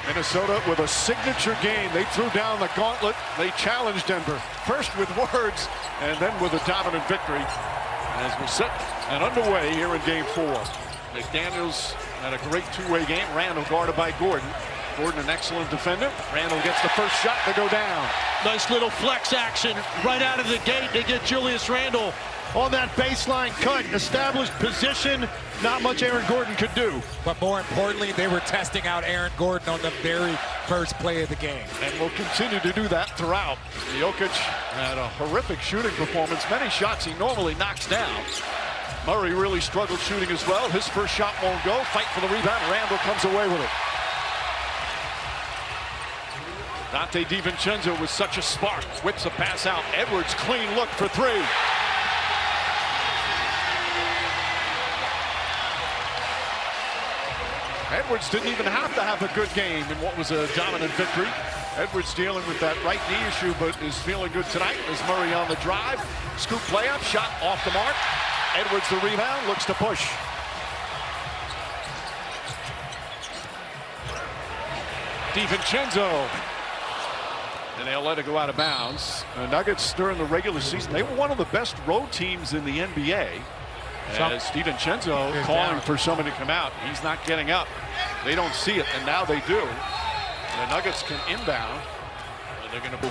Minnesota with a signature game. They threw down the gauntlet. They challenged Denver, first with words and then with a dominant victory. As we're set and underway here in Game 4. McDaniels had a great two-way game. Randall guarded by Gordon. Gordon, an excellent defender. Randall gets the first shot to go down. Nice little flex action right out of the gate. They get Julius Randle on that baseline cut. Established position. Not much Aaron Gordon could do. But more importantly, they were testing out Aaron Gordon on the very first play of the game. And will continue to do that throughout. Jokic had a horrific shooting performance. Many shots he normally knocks down. Murray really struggled shooting as well. His first shot won't go. Fight for the rebound. Randall comes away with it. Dante DiVincenzo with such a spark. Whips a pass out. Edwards, clean look for three. Edwards didn't even have to have a good game in what was a dominant victory. Edwards dealing with that right knee issue, but is feeling good tonight. As Murray on the drive. Scoop layup, shot off the mark. Edwards the rebound, looks to push. DiVincenzo. And they'll let it go out of bounds. The Nuggets during the regular season, they were one of the best road teams in the NBA. As DiVincenzo calling for somebody to come out. He's not getting up. They don't see it, and now they do. The Nuggets can inbound. And they're going to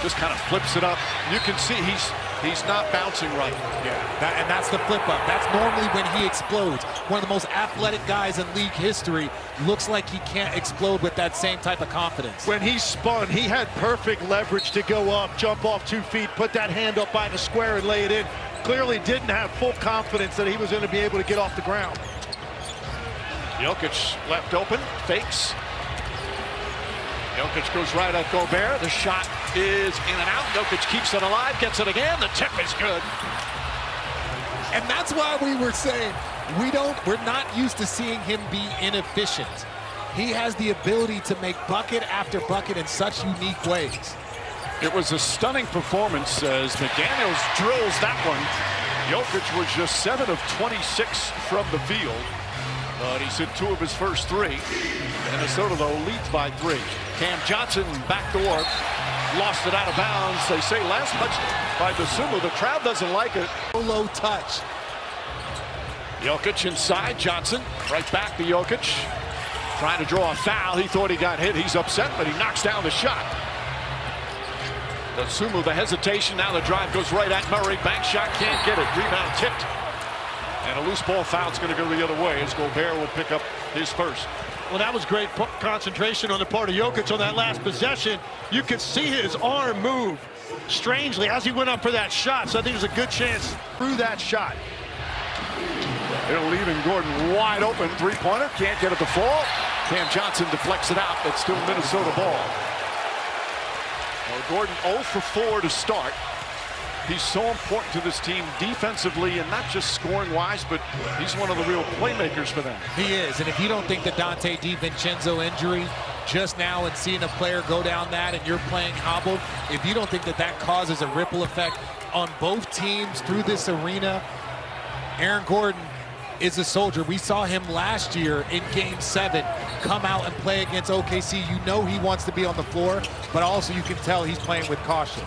just kind of flips it up. You can see he's not bouncing right. Yeah, and that's the flip up. That's normally when he explodes. One of the most athletic guys in league history. Looks like he can't explode with that same type of confidence. When he spun, he had perfect leverage to go up, jump off 2 feet, put that hand up by the square and lay it in. Clearly didn't have full confidence that he was going to be able to get off the ground. Jokic left open, fakes. Jokic goes right at Gobert. The shot is in and out. Jokic keeps it alive, gets it again. The tip is good. And that's why we were saying we're not used to seeing him be inefficient. He has the ability to make bucket after bucket in such unique ways. It was a stunning performance as McDaniels drills that one. Jokic was just 7 of 26 from the field, but he's hit 2 of his first 3. Minnesota, though, leads by 3. Cam Johnson, backdoor, lost it out of bounds. They say last touch by Dosunmu. The crowd doesn't like it. Low touch. Jokic inside, Johnson right back to Jokic. Trying to draw a foul. He thought he got hit. He's upset, but he knocks down the shot. Dosunmu, the hesitation, now the drive goes right at Murray. Bank shot, can't get it. Rebound tipped. And a loose ball foul is going to go the other way as Gobert will pick up his first. Well, that was great concentration on the part of Jokic on that last possession. You could see his arm move strangely as he went up for that shot. So I think there's a good chance through that shot. They're leaving Gordon wide open. Three-pointer, can't get it to fall. Cam Johnson deflects it out. It's still Minnesota ball. Well, Gordon 0 for 4 to start. He's so important to this team defensively and not just scoring-wise, but he's one of the real playmakers for them. He is, and if you don't think the Dante DiVincenzo injury just now and seeing a player go down that and you're playing hobbled, if you don't think that that causes a ripple effect on both teams through this arena, Aaron Gordon is a soldier. We saw him last year in Game 7 come out and play against OKC. You know he wants to be on the floor, but also you can tell he's playing with caution.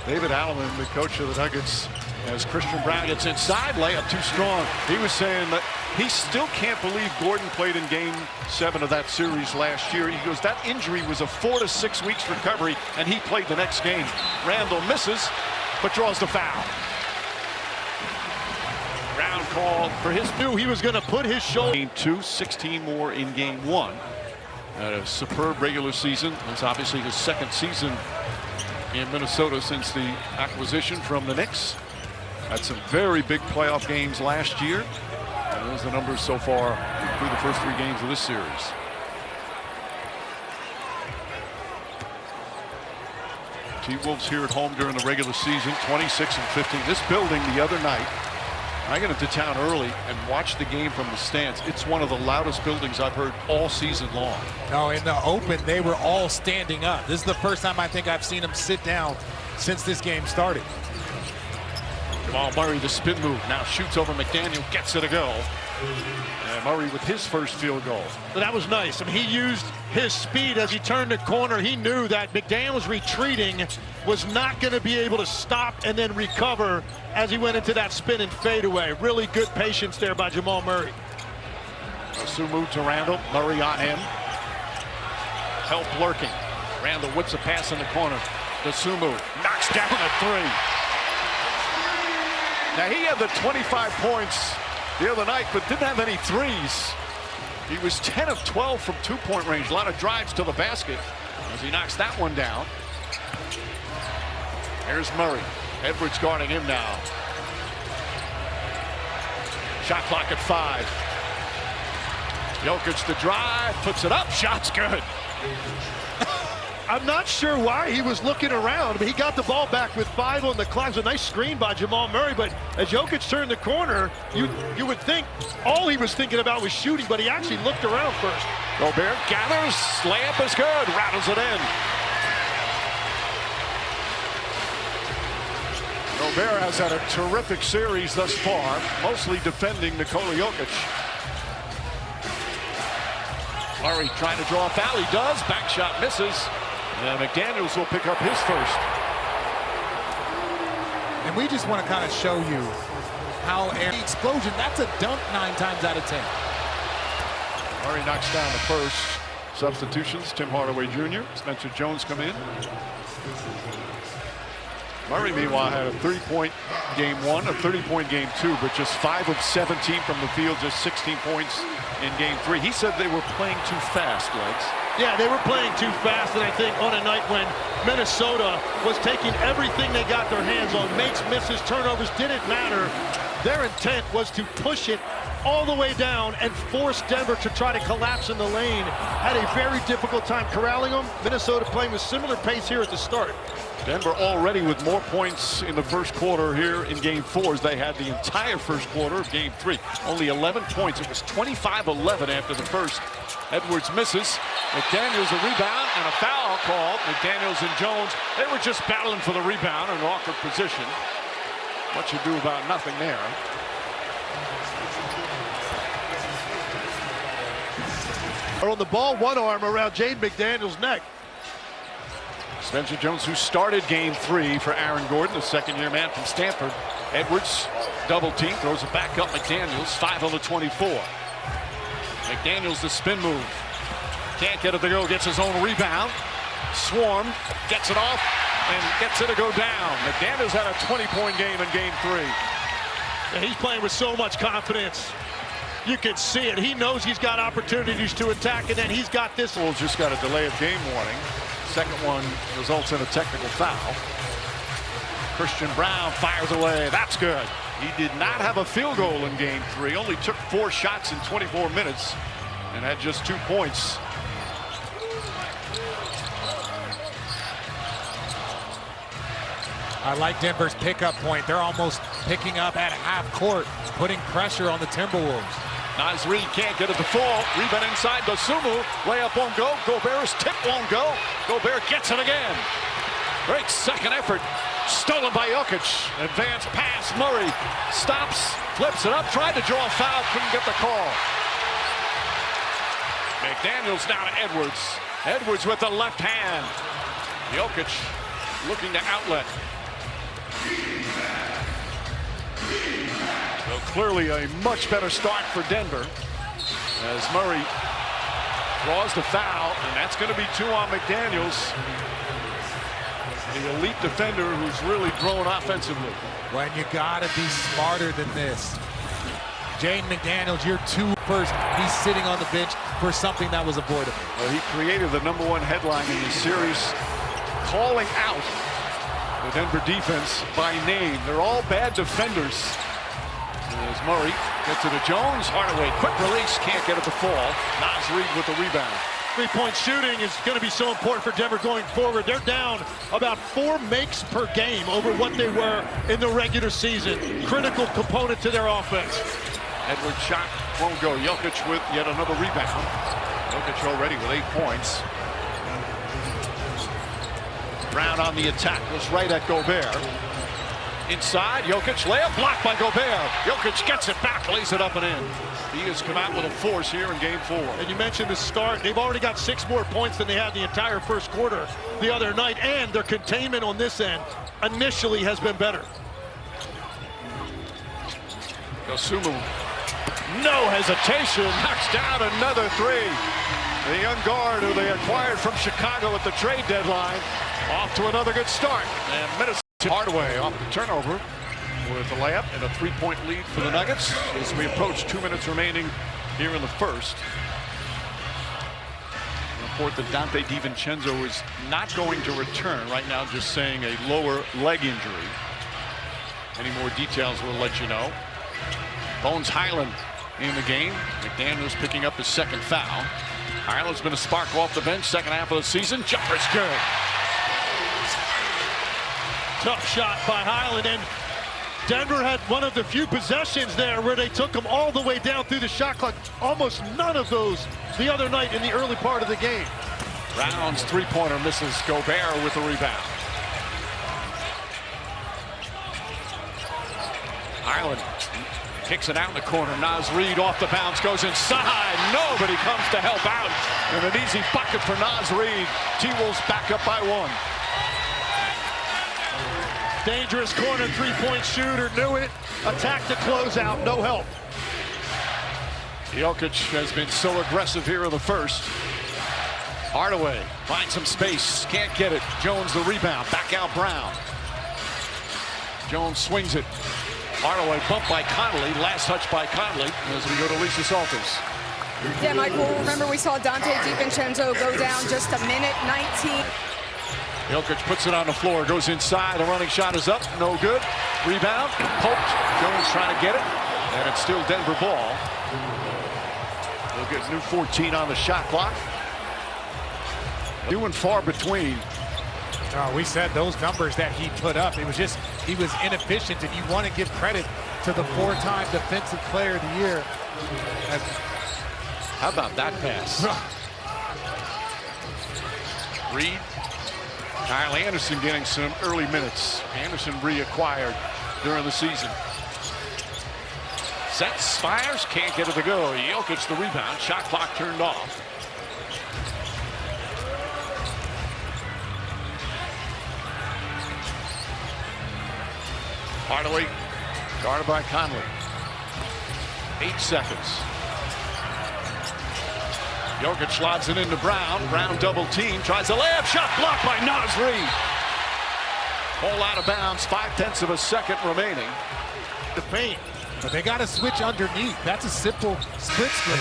David Allen, the coach of the Nuggets, as Christian Brown gets inside, layup too strong. He was saying that he still can't believe Gordon played in Game 7 of that series last year. He goes, that injury was a 4 to 6 weeks recovery, and he played the next game. Randall misses, but draws the foul. Brown called for his knew he was going to put his shoulder. Game 2, 16 more in Game 1. Had a superb regular season. It's obviously his second season in Minnesota since the acquisition from the Knicks. Had some very big playoff games last year. And those are the numbers so far through the first 3 games of this series. T-Wolves here at home during the regular season, 26-15. This building the other night, I got into town early and watched the game from the stands. It's one of the loudest buildings I've heard all season long. No, in the open, they were all standing up. This is the first time I think I've seen them sit down since this game started. Jamal Murray, the spin move, now shoots over McDaniel, gets it to go. And Murray with his first field goal. But that was nice. I mean, he used his speed as he turned the corner. He knew that McDaniels retreating was not going to be able to stop and then recover as he went into that spin and fadeaway. Really good patience there by Jamal Murray. Sumu to Randall. Murray on him. Help lurking. Randall whips a pass in the corner. Sumu knocks down a three. Now he had the 25 points the other night, but didn't have any threes. He was 10 of 12 from two-point range. A lot of drives to the basket as he knocks that one down. Here's Murray. Edwards guarding him now. Shot clock at 5. Jokic the drive, puts it up, shot's good. I'm not sure why he was looking around, but he got the ball back with 5 on the clock. It was a nice screen by Jamal Murray, but as Jokic turned the corner, you would think all he was thinking about was shooting, but he actually looked around first. Gobert gathers, layup is good, rattles it in. Gobert has had a terrific series thus far, mostly defending Nikola Jokic. Murray trying to draw a foul, he does, back shot misses. And McDaniels will pick up his first. And we just want to kind of show you how the explosion, that's a dunk 9 times out of 10. Murray knocks down the first. Substitutions, Tim Hardaway Jr., Spencer Jones come in. Murray, meanwhile, had a 30-point game 1, a 30-point game 2, but just 5 of 17 from the field, just 16 points in game 3. He said they were playing too fast, Legs. Yeah, they were playing too fast, and I think on a night when Minnesota was taking everything they got their hands on, makes, misses, turnovers, didn't matter. Their intent was to push it all the way down and force Denver to try to collapse in the lane. Had a very difficult time corralling them. Minnesota playing with similar pace here at the start. Denver already with more points in the first quarter here in game 4 as they had the entire first quarter of game 3. Only 11 points. It was 25-11 after the first. Edwards misses. McDaniels a rebound and a foul called. McDaniels and Jones, they were just battling for the rebound in an awkward position. Much ado about nothing there. On the ball, one arm around Jaden McDaniels' neck. Spencer Jones, who started game 3 for Aaron Gordon, the second-year man from Stanford. Edwards, double team, throws it back up. McDaniels, 5 on the 24. McDaniels, the spin move. Can't get it to go, gets his own rebound. Swarm, gets it off, and gets it to go down. McDaniels had a 20-point game in game 3. And he's playing with so much confidence. You can see it. He knows he's got opportunities to attack, and then he's got this. Bulls just got a delay of game warning. Second one results in a technical foul. Christian Brown fires away. That's good. He did not have a field goal in game 3. Only took 4 shots in 24 minutes and had just 2 points. I like Denver's pickup point. They're almost picking up at half court, putting pressure on the Timberwolves. Naz Reid can't get it to fall. Rebound inside. Sumu. Layup won't go. Gobert's tip won't go. Gobert gets it again. Great second effort. Stolen by Jokic. Advanced pass. Murray stops. Flips it up. Tried to draw a foul. Couldn't get the call. McDaniels down to Edwards. Edwards with the left hand. Jokic looking to outlet. So clearly a much better start for Denver as Murray draws the foul, and that's going to be 2 on McDaniels, the elite defender who's really grown offensively. When you got to be smarter than this. Jaden McDaniels, you're 2 first. He's sitting on the bench for something that was avoidable. Well, he created the #1 headline in the series, calling out the Denver defense by name. They're all bad defenders. As Murray gets it to Jones. Hardaway, quick release, can't get it to fall. Naz Reid with the rebound. 3-point shooting is going to be so important for Denver going forward. They're down about 4 makes per game over what they were in the regular season. Critical component to their offense. Edwards shot won't go. Jokic with yet another rebound. Jokic already with 8 points. Brown on the attack, was right at Gobert. Inside, Jokic, layup, blocked by Gobert. Jokic gets it back, lays it up and in. He has come out with a force here in Game 4. And you mentioned the start. They've already got 6 more points than they had the entire first quarter the other night, and their containment on this end initially has been better. Dosunmu, no hesitation, knocks down another 3. The young guard who they acquired from Chicago at the trade deadline, off to another good start. And Minnesota Hardaway off the turnover with a layup and a 3-point lead for the Nuggets as we approach 2 minutes remaining here in the first. Report that Donte DiVincenzo is not going to return right now, just saying a lower leg injury. Any more details we'll let you know. Bones Highland in the game. McDaniels picking up his second foul. Highland's been a spark off the bench second half of the season. Jumper's good. Tough shot by Highland, and Denver had one of the few possessions there where they took them all the way down through the shot clock. Almost none of those the other night in the early part of the game. Brown's 3-pointer misses. Gobert with the rebound. Highland kicks it out in the corner. Naz Reid off the bounce, goes inside. Nobody comes to help out. And an easy bucket for Naz Reid. T-Wolves back up by 1. Dangerous corner 3-point shooter, knew it. Attacked the closeout, no help. Jokic has been so aggressive here in the first. Hardaway finds some space, can't get it. Jones the rebound, back out Brown. Jones swings it. Hardaway bumped by Conley, last touch by Conley as we go to Lisa Salters. Yeah, Michael, remember we saw Donte DiVincenzo go down just a minute 19. Jokic puts it on the floor, goes inside, the running shot is up, no good. Rebound, poked, Jones trying to get it, and it's still Denver ball. They'll get new 14 on the shot clock. Few and far between. We said those numbers that he put up, it was just, he was inefficient, and you want to give credit to the 4-time Defensive Player of the Year. How about that pass? Reed. Kyle Anderson getting some early minutes. Anderson reacquired during the season. Sets, fires, can't get it to go. Jokic the rebound, shot clock turned off. Hardaway guarded by Conley. 8 seconds. Jokic slots it into Brown. Brown double team, tries a layup, shot blocked by Naz Reid. Ball out of bounds, 0.5 of a second remaining. The paint. But they got to switch underneath. That's a simple split screen.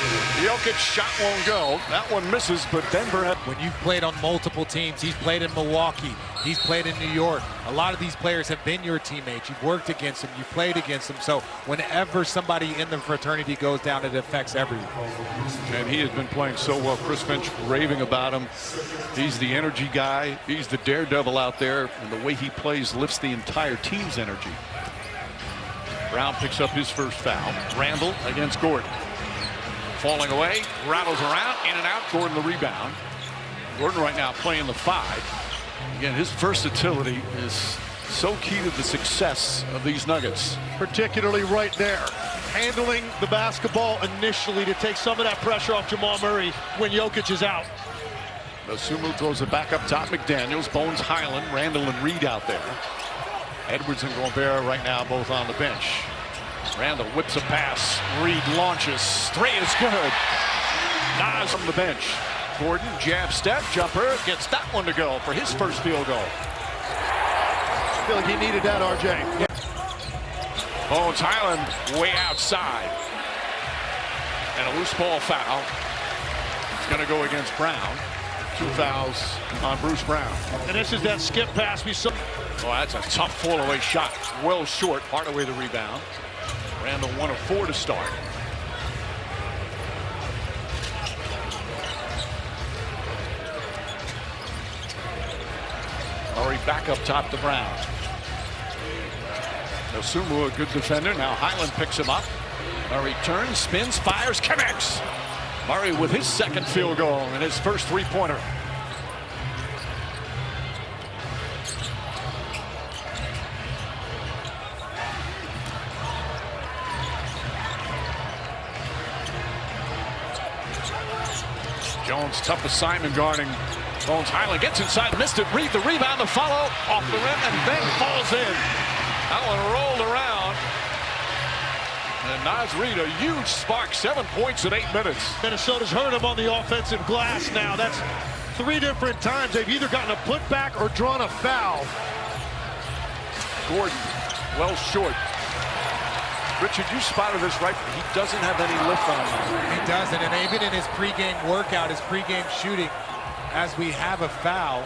Jokic shot won't go. That one misses, but Denver had... When you've played on multiple teams, he's played in Milwaukee, he's played in New York. A lot of these players have been your teammates. You've worked against them, you've played against them. So whenever somebody in the fraternity goes down, it affects everyone. And he has been playing so well. Chris Finch raving about him. He's the energy guy. He's the daredevil out there. And the way he plays lifts the entire team's energy. Brown picks up his first foul. Randall against Gordon. Falling away, rattles around, in and out. Gordon the rebound. Gordon right now playing the 5. Again, his versatility is so key to the success of these Nuggets. Particularly right there. Handling the basketball initially to take some of that pressure off Jamal Murray when Jokic is out. Dosunmu throws it back up top. McDaniels, Bones Highland, Randall and Reid out there. Edwards and Gobert right now both on the bench. Randall whips a pass. Reid launches. 3 is good. Naz from the bench. Gordon, jab step, jumper, gets that one to go for his first field goal. I feel like he needed that, RJ. Bones Highland way outside. And a loose ball foul. It's going to go against Brown. 2 fouls on Bruce Brown. And this is that skip pass we saw. Oh, that's a tough fall-away shot. Well short. Hardaway the rebound. Randall 1 of 4 to start. Murray back up top to Brown. Dosunmu, a good defender. Now Highland picks him up. Murray turns, spins, fires, connects. Murray with his second field goal and his first 3-pointer. Bones, tough assignment guarding. Bones, Highland gets inside, missed it. Reed, the rebound, the follow off the rim, and then falls in. That one rolled around. And Naz Reid, a huge spark, 7 points in 8 minutes. Minnesota's hurt him on the offensive glass now. That's 3 different times they've either gotten a putback or drawn a foul. Gordon, well short. Richard, you spotted this right. He doesn't have any lift on him. He doesn't, and even in his pregame workout, his pregame shooting, as we have a foul.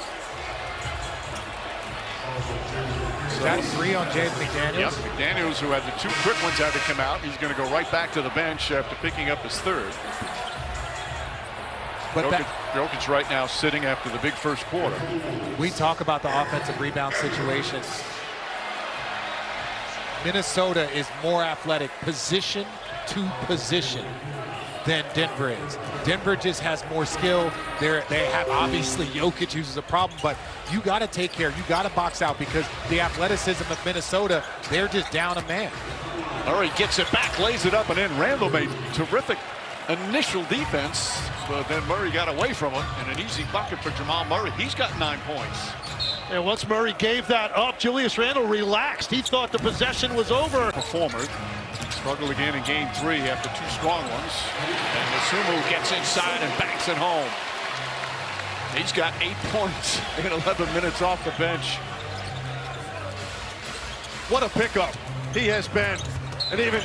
Is that 3 on James McDaniels? Yep, McDaniels, who had the 2 quick ones, had to come out. He's going to go right back to the bench after picking up his 3rd. But Jokic right now sitting after the big first quarter. We talk about the offensive rebound situation. Minnesota is more athletic position to position than Denver is. Denver just has more skill. They have obviously Jokic, who's a problem, but you got to take care. You got to box out because the athleticism of Minnesota, they're just down a man. Murray gets it back, lays it up and in. Randall made terrific initial defense, but then Murray got away from him, and an easy bucket for Jamal Murray. He's got 9 points. And once Murray gave that up, Julius Randle relaxed. He thought the possession was over. Performer struggled again in game 3 after 2 strong ones. And Masumu gets inside and backs it home. He's got 8 points in 11 minutes off the bench. What a pickup he has been. And even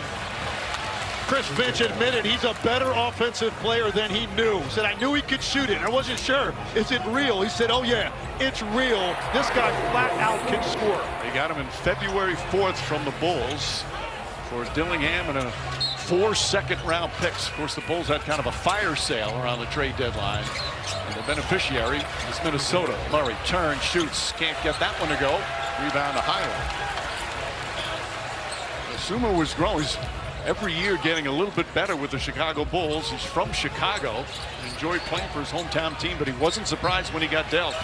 Chris Finch admitted he's a better offensive player than he knew. He said, I knew he could shoot it. I wasn't sure. Is it real? He said, oh, yeah, it's real. This guy flat out can score. They got him in February 4th from the Bulls for Dillingham and a 4 second-round picks. Of course, the Bulls had kind of a fire sale around the trade deadline. And the beneficiary is Minnesota. Murray turns, shoots, can't get that one to go. Rebound to Highland. Sumo was growing. He's every year getting a little bit better with the Chicago Bulls. He's from Chicago. Enjoyed playing for his hometown team, but he wasn't surprised when he got dealt.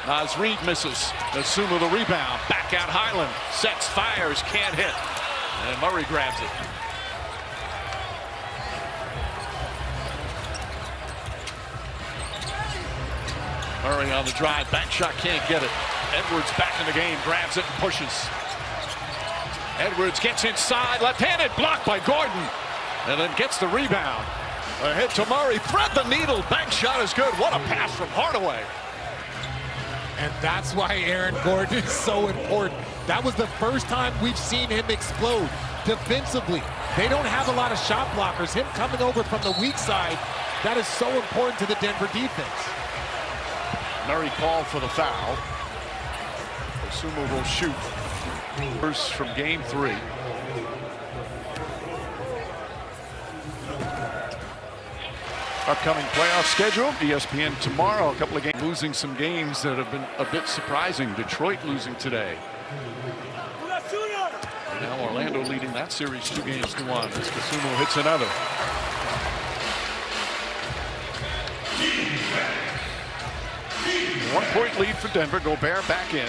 Naz Reid misses. Sumo the rebound. Back out Highland. Sets, fires, can't hit. And Murray grabs it. Murray on the drive. Back shot, can't get it. Edwards back in the game. Grabs it and pushes. Edwards gets inside, left-handed, blocked by Gordon, and then gets the rebound. A hit to Murray, thread the needle, bank shot is good. What a pass from Hardaway. And that's why Aaron Gordon is so important. That was the first time we've seen him explode defensively. They don't have a lot of shot blockers. Him coming over from the weak side, that is so important to the Denver defense. Murray called for the foul. Sumo will shoot. From game 3. Upcoming playoff schedule, ESPN tomorrow. A couple of games, losing some games that have been a bit surprising. Detroit losing today. Now Orlando leading that series 2-1 as Kasumo hits another. One-point lead for Denver. Gobert back in.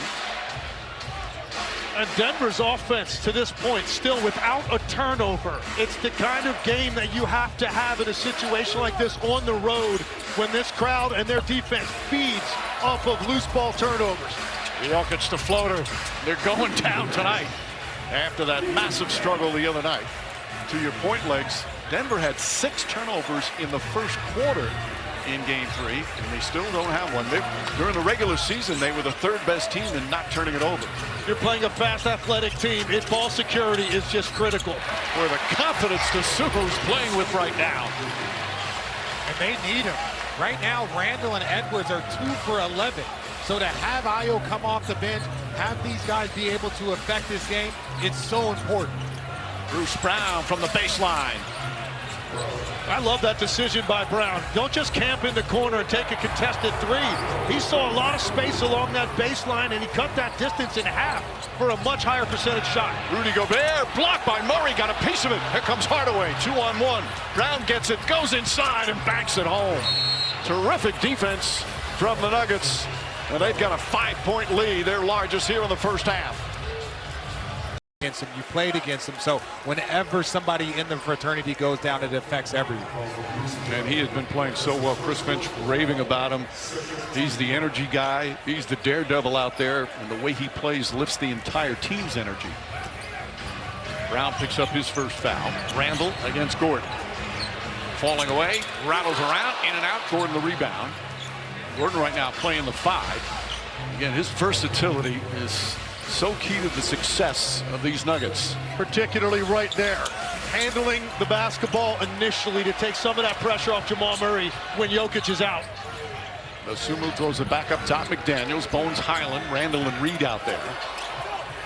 And Denver's offense to this point still without a turnover. It's the kind of game that you have to have in a situation like this on the road when this crowd and their defense feeds off of loose ball turnovers. Jokic the floater. They're going down tonight after that massive struggle the other night. To your point, Legs, Denver had 6 turnovers in the first quarter in game 3, and they still don't have one. During the regular season, they were the 3rd best team in not turning it over. You're playing a fast, athletic team. Its ball security is just critical. Where the confidence Sumo's playing with right now. And they need him. Right now, Randall and Edwards are 2 for 11. So to have Ayo come off the bench, have these guys be able to affect this game, it's so important. Bruce Brown from the baseline. I love that decision by Brown. Don't just camp in the corner and take a contested 3. He saw a lot of space along that baseline, and he cut that distance in half for a much higher percentage shot. Rudy Gobert blocked by Murray, got a piece of it. Here comes Hardaway, 2-on-1. Brown gets it, goes inside, and banks it home. Terrific defense from the Nuggets, and they've got a 5-point lead, their largest here in the first half. against him, you played against him. So whenever somebody in the fraternity goes down, it affects everyone. And he has been playing so well. Chris Finch raving about him. He's the energy guy. He's the daredevil out there, and the way he plays lifts the entire team's energy. Brown picks up his first foul. Randall against Gordon. Falling away, rattles around, in and out. Gordon the rebound. Gordon right now playing the 5. Again, his versatility is so key to the success of these Nuggets. Particularly right there, handling the basketball initially to take some of that pressure off Jamal Murray when Jokic is out. Sumu throws it back up top. McDaniels, Bones, Highland, Randall, and Reed out there.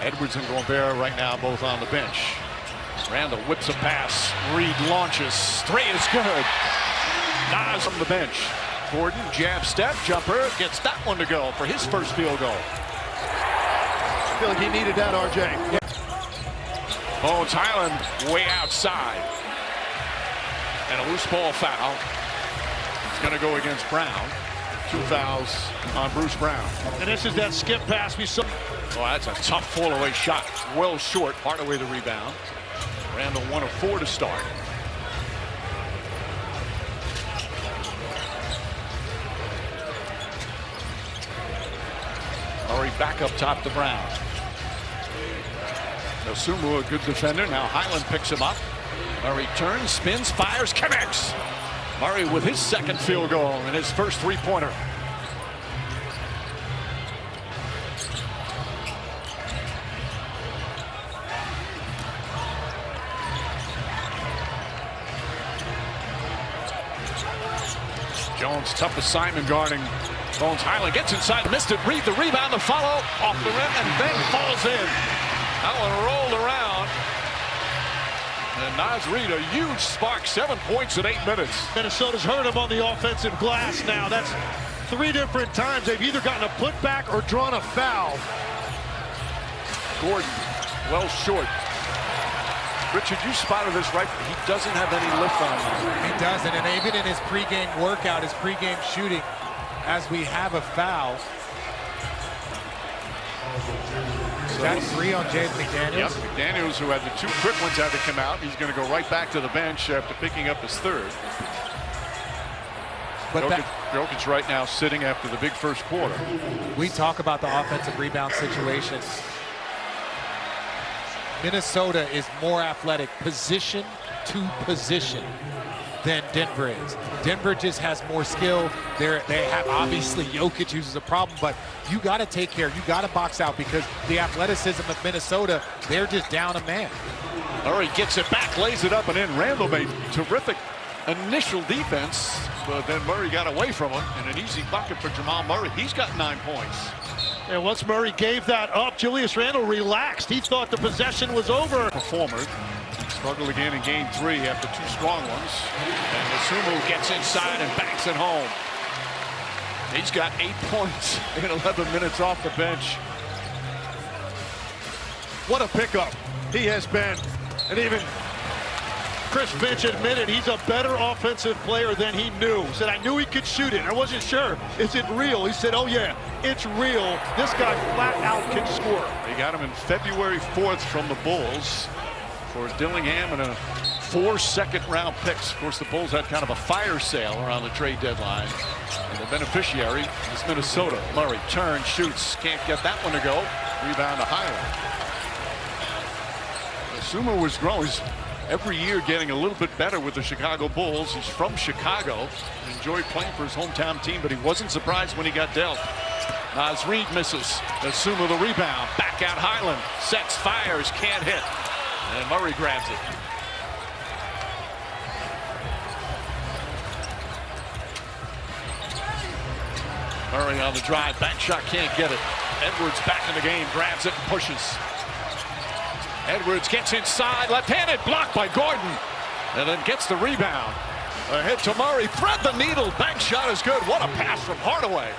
Edwards and Gobert right now both on the bench. Randall whips a pass. Reed launches. 3 is good. Nas from the bench. Gordon, jab step, jumper, gets that one to go for his first field goal. I feel like he needed that, RJ. Bones, Highland way outside. And a loose ball foul. It's going to go against Brown. 2 fouls on Bruce Brown. And this is that skip pass we saw. Oh, that's a tough fall-away shot. Well short. Hardaway the rebound. Randall 1 of 4 to start. Murray back up top to Brown. Sumu, a good defender. Now Highland picks him up. Murray turns, spins, fires, connects. Murray with his second field goal and his first 3-pointer. Jones, tough assignment guarding Bones. Highland gets inside, missed it. Reed the rebound, the follow off the rim, and then falls in. That one rolled around. And Naz Reid, a huge spark, 7 points in 8 minutes. Minnesota's hurt him on the offensive glass now. That's 3 different times they've either gotten a putback or drawn a foul. Gordon, well short. Richard, you spotted this right. He doesn't have any lift on him. He doesn't, and even in his pregame workout, his pregame shooting, as we have a foul. So that's 3 on James McDaniels. Yep, McDaniels, who had the 2 quick ones, had to come out. He's going to go right back to the bench after picking up his 3rd. But Jokic right now sitting after the big first quarter. We talk about the offensive rebound situation. Minnesota is more athletic position to position than Denver is. Denver just has more skill. They have obviously Jokic, who's a problem, but you got to take care. You got to box out because the athleticism of Minnesota, they're just down a man. Murray gets it back, lays it up and in. Randall made terrific initial defense, but then Murray got away from him, and an easy bucket for Jamal Murray. He's got 9 points. And once Murray gave that up, Julius Randle relaxed. He thought the possession was over. Performer struggled again in game 3 after 2 strong ones. And Sumu gets inside and banks it home. He's got 8 points in 11 minutes off the bench. What a pickup he has been. And even Chris Finch admitted he's a better offensive player than he knew. He said, I knew he could shoot it. I wasn't sure. Is it real? He said, oh, yeah, it's real. This guy flat out can score. They got him in February 4th from the Bulls for Dillingham and a 4 second-round picks. Of course, the Bulls had kind of a fire sale around the trade deadline. And the beneficiary is Minnesota. Murray turns, shoots, can't get that one to go. Rebound to Highland. Sumu was growing. He's every year getting a little bit better with the Chicago Bulls. He's from Chicago. Enjoyed playing for his hometown team, but he wasn't surprised when he got dealt. Naz Reid misses. Sumu the rebound. Back out Highland. Sets, fires, can't hit. And Murray grabs it. Murray on the drive. Back shot, can't get it. Edwards back in the game. Grabs it and pushes. Edwards gets inside, left-handed, blocked by Gordon, and then gets the rebound. Ahead to Murray, thread the needle, bank shot is good. What a pass from Hardaway.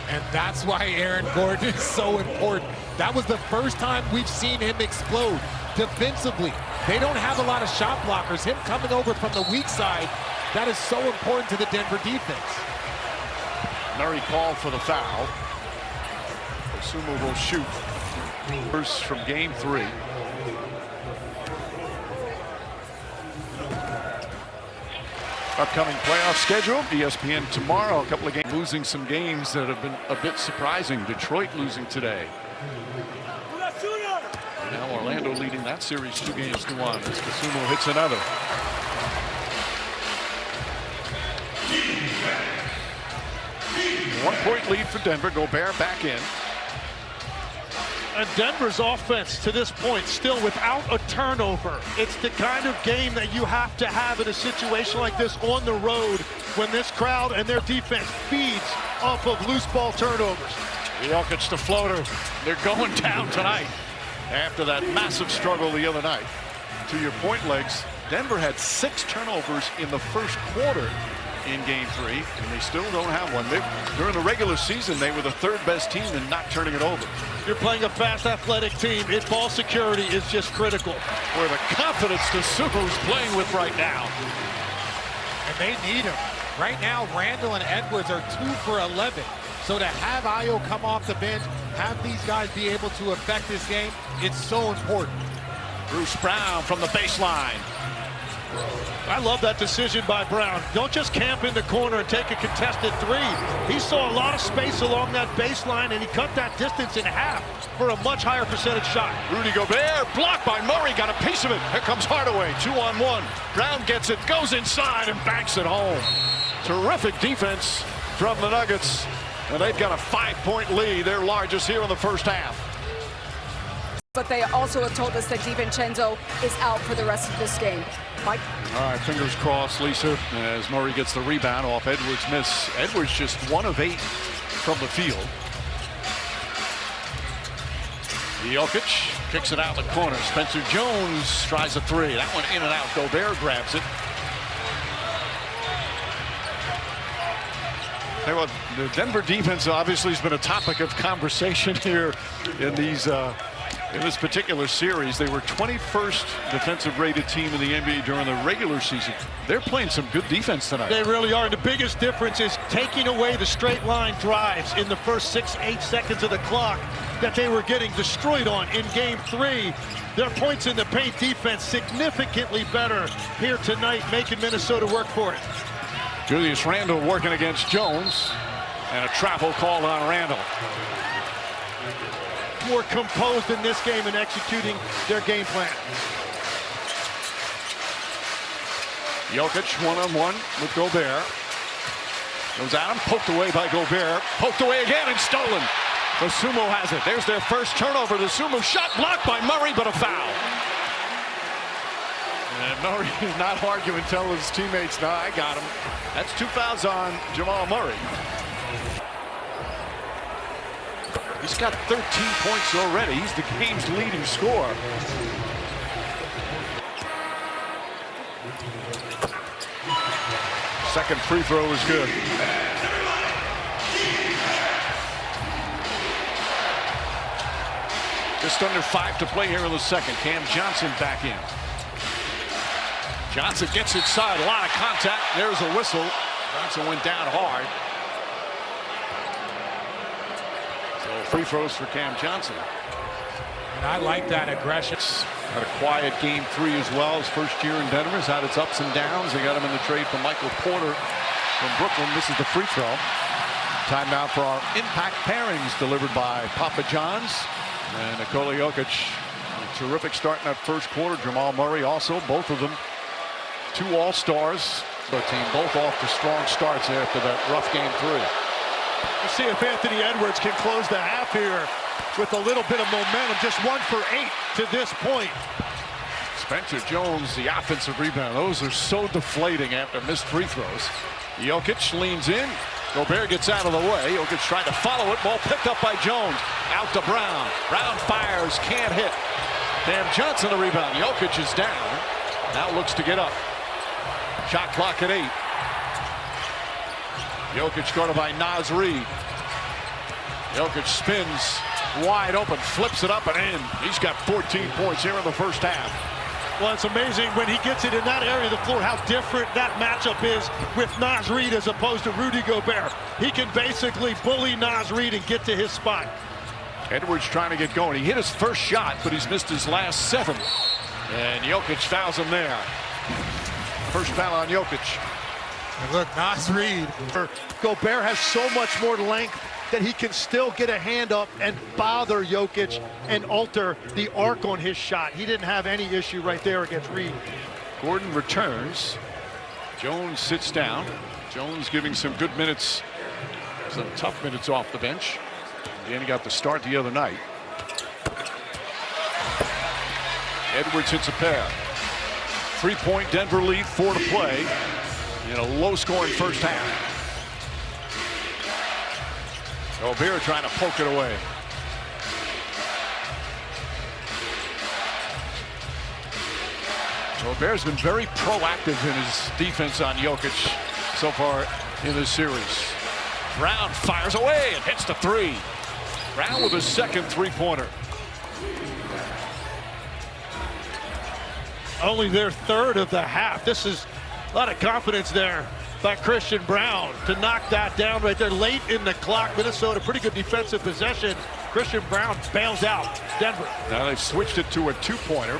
And that's why Aaron Gordon is so important. That was the first time we've seen him explode defensively. They don't have a lot of shot blockers. Him coming over from the weak side, that is so important to the Denver defense. Murray called for the foul. Sumu will shoot. From game 3. Upcoming playoff schedule, ESPN tomorrow. A couple of games, losing some games that have been a bit surprising. Detroit losing today. Now Orlando leading that series 2-1 as Kasumo hits another. One-point lead for Denver. Gobert back in. And Denver's offense to this point still without a turnover. It's the kind of game that you have to have in a situation like this on the road when this crowd and their defense feeds off of loose ball turnovers. Jokic the floater. They're going down tonight after that massive struggle the other night. To your point, Legs, Denver had 6 turnovers in the first quarter in game 3, and they still don't have one. During the regular season, they were the 3rd best team in not turning it over. You're playing a fast, athletic team. Ball security is just critical. Where the confidence Kasumo's playing with right now. And they need him. Right now, Randall and Edwards are 2 for 11. So to have Ayo come off the bench, have these guys be able to affect this game, it's so important. Bruce Brown from the baseline. I love that decision by Brown. Don't just camp in the corner and take a contested 3. He saw a lot of space along that baseline, and he cut that distance in half for a much higher percentage shot. Rudy Gobert blocked by Murray, got a piece of it. Here comes Hardaway, 2-on-1. Brown gets it, goes inside and banks it home. Terrific defense from the Nuggets, and they've got a 5-point lead, their largest here in the first half. But they also have told us that DiVincenzo is out for the rest of this game. Mike? All right, fingers crossed, Lisa, as Murray gets the rebound off Edwards' miss. Edwards just 1 of 8 from the field. Jokic kicks it out in the corner. Spencer Jones tries a 3. That one in and out. Gobert grabs it. Hey, well, the Denver defense obviously has been a topic of conversation here in these in this particular series. They were 21st defensive rated team in the NBA during the regular season. They're playing some good defense tonight. They really are. The biggest difference is taking away the straight line drives in the first 6-8 seconds of the clock that they were getting destroyed on in game 3. Their points in the paint defense significantly better here tonight, making Minnesota work for it. Julius Randle working against Jones, and a travel call on Randle. More composed in this game and executing their game plan. Jokic 1-on-1 with Gobert. Goes at him, poked away by Gobert. Poked away again and stolen. Kasumo has it. There's their first turnover. The Sumo shot blocked by Murray, but a foul. And Murray is not arguing, telling his teammates, no, I got him. That's 2 fouls on Jamal Murray. He's got 13 points already. He's the game's leading scorer. Second free throw is good. Just under 5 to play here in the second. Cam Johnson back in. Johnson gets inside, a lot of contact. There's a whistle. Johnson went down hard. So free throws for Cam Johnson. And I like that aggression. Had a quiet game 3 as well. His first year in Denver has had its ups and downs. They got him in the trade for Michael Porter from Brooklyn. This is the free throw. Timeout for our impact pairings delivered by Papa John's and Nikola Jokic. A terrific start in that first quarter. Jamal Murray also, both of them 2 All-Stars. The team both off to strong starts after that rough game 3. We'll see if Anthony Edwards can close the half here with a little bit of momentum. Just 1 for 8 to this point. Spencer Jones, the offensive rebound. Those are so deflating after missed free throws. Jokic leans in. Gobert gets out of the way. Jokic tried to follow it. Ball picked up by Jones. Out to Brown. Brown fires. Can't hit. Cam Johnson the rebound. Jokic is down. Now looks to get up. Shot clock at 8. Jokic guarded by Naz Reid. Jokic spins wide open, flips it up and in. He's got 14 points here in the first half. Well, it's amazing when he gets it in that area of the floor how different that matchup is with Naz Reid as opposed to Rudy Gobert. He can basically bully Naz Reid and get to his spot. Edwards trying to get going. He hit his first shot, but he's missed his last 7. And Jokic fouls him there. First foul on Jokic. And look, Naz Reid. Gobert has so much more length that he can still get a hand up and bother Jokic and alter the arc on his shot. He didn't have any issue right there against Reid. Gordon returns. Jones sits down. Jones giving some good minutes, some tough minutes off the bench. And he got the start the other night. Edwards hits a pair. 3-point Denver lead, 4 to play in a low-scoring first half. Gobert trying to poke it away. Gobert's been very proactive in his defense on Jokic so far in this series. Brown fires away and hits the 3. Brown with his second 3-pointer. Only their third of the half. This is a lot of confidence there by Christian Brown to knock that down right there late in the clock. Minnesota, pretty good defensive possession. Christian Brown bails out Denver. Now they've switched it to a 2-pointer.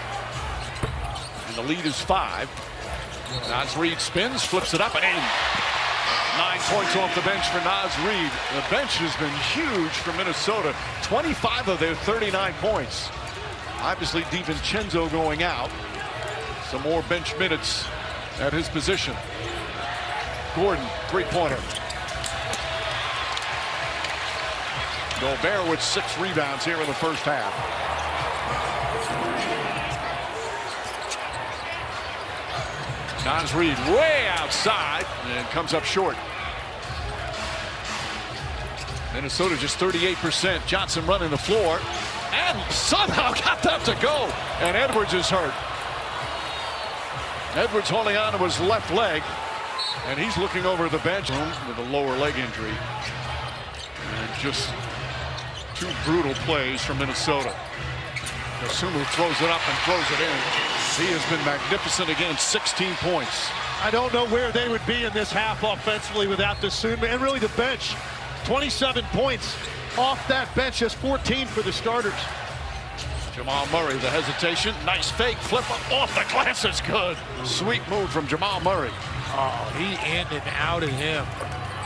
And the lead is 5. Naz Reid spins, flips it up and in. 9 points off the bench for Naz Reid. The bench has been huge for Minnesota. 25 of their 39 points. Obviously DiVincenzo going out. Some more bench minutes at his position. Gordon, 3-pointer. Gobert with 6 rebounds here in the first half. Naz Reid way outside and comes up short. Minnesota just 38%. Johnson running the floor and somehow got that to go. And Edwards is hurt. Edwards holding on to his left leg, and he's looking over the bench with a lower leg injury. And just 2 brutal plays from Minnesota. Dosunmu throws it up and throws it in. He has been magnificent again, 16 points. I don't know where they would be in this half offensively without Dosunmu, and really the bench. 27 points off that bench, just 14 for the starters. Jamal Murray, the hesitation. Nice fake flip off the glass is good. Sweet move from Jamal Murray. Oh, he in and out of him.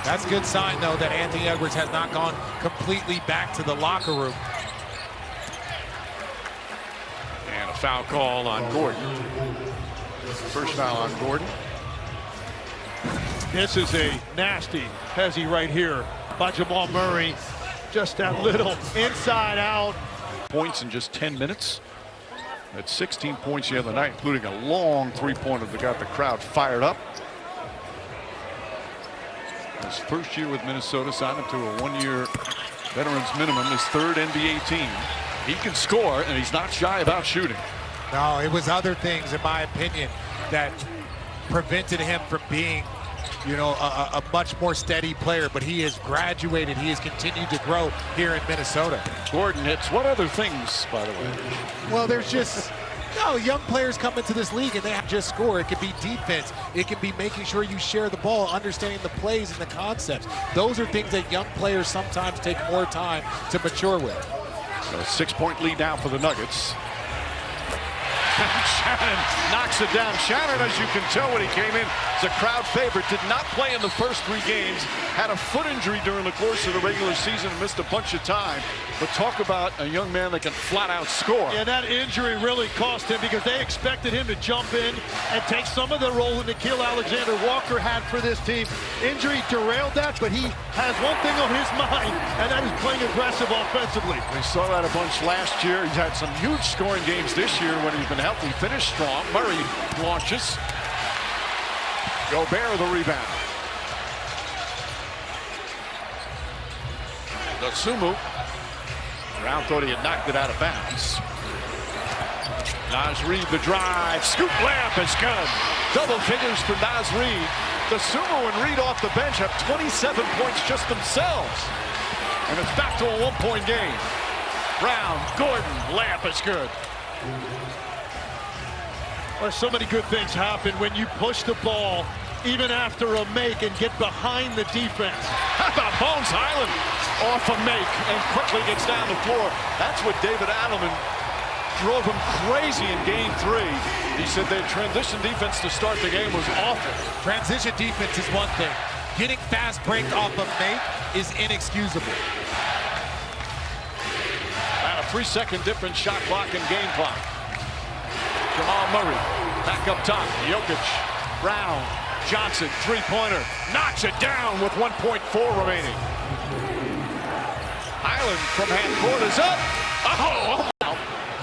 That's a good sign, though, that Anthony Edwards has not gone completely back to the locker room. And a foul call on Gordon. First foul on Gordon. This is a nasty hezzy right here by Jamal Murray. Just that little inside out. Points in just 10 minutes. At 16 points the other night, including a long 3-pointer that got the crowd fired up. His first year with Minnesota, signed him to a 1-year veterans minimum, his 3rd NBA team. He can score, and he's not shy about shooting. No, it was other things, in my opinion, that prevented him from being, you know, a much more steady player, but he has graduated. He has continued to grow here in Minnesota. Gordon hits. What other things, by the way? Well, there's just, no, young players come into this league and they have just score. It could be defense. It can be making sure you share the ball, understanding the plays and the concepts. Those are things that young players sometimes take more time to mature with. So a 6-point lead now for the Nuggets. Shannon knocks it down. Shannon, as you can tell when he came in, is a crowd favorite. Did not play in the first 3 games. Had a foot injury during the course of the regular season and missed a bunch of time. But talk about a young man that can flat out score. Yeah, that injury really cost him because they expected him to jump in and take some of the role that Nickeil Alexander-Walker had for this team. Injury derailed that, but he has one thing on his mind, and that is playing aggressive offensively. We saw that a bunch last year. He's had some huge scoring games this year when he's been healthy. Finished strong. Murray launches. Gobert the rebound. Dosunmu. Brown thought he had knocked it out of bounds. Naz Reid the drive. Scoop layup is good. Double figures for Naz Reid. Dosunmu and Reid off the bench have 27 points just themselves. And it's back to a 1-point game. Brown, Gordon, layup is good. Well, so many good things happen when you push the ball even after a make and get behind the defense. How about Bones Highland? off a make and quickly gets down the floor. That's what David Adelman drove him crazy in game 3. He said their transition defense to start the game was awful. Transition defense is one thing. Getting fast break off a make is inexcusable. About a 3-second difference shot clock and game clock. Jamal Murray back up top. Jokic, Brown, Johnson, three-pointer. Knocks it down with 1.4 remaining. Highland from half court is up. Oh!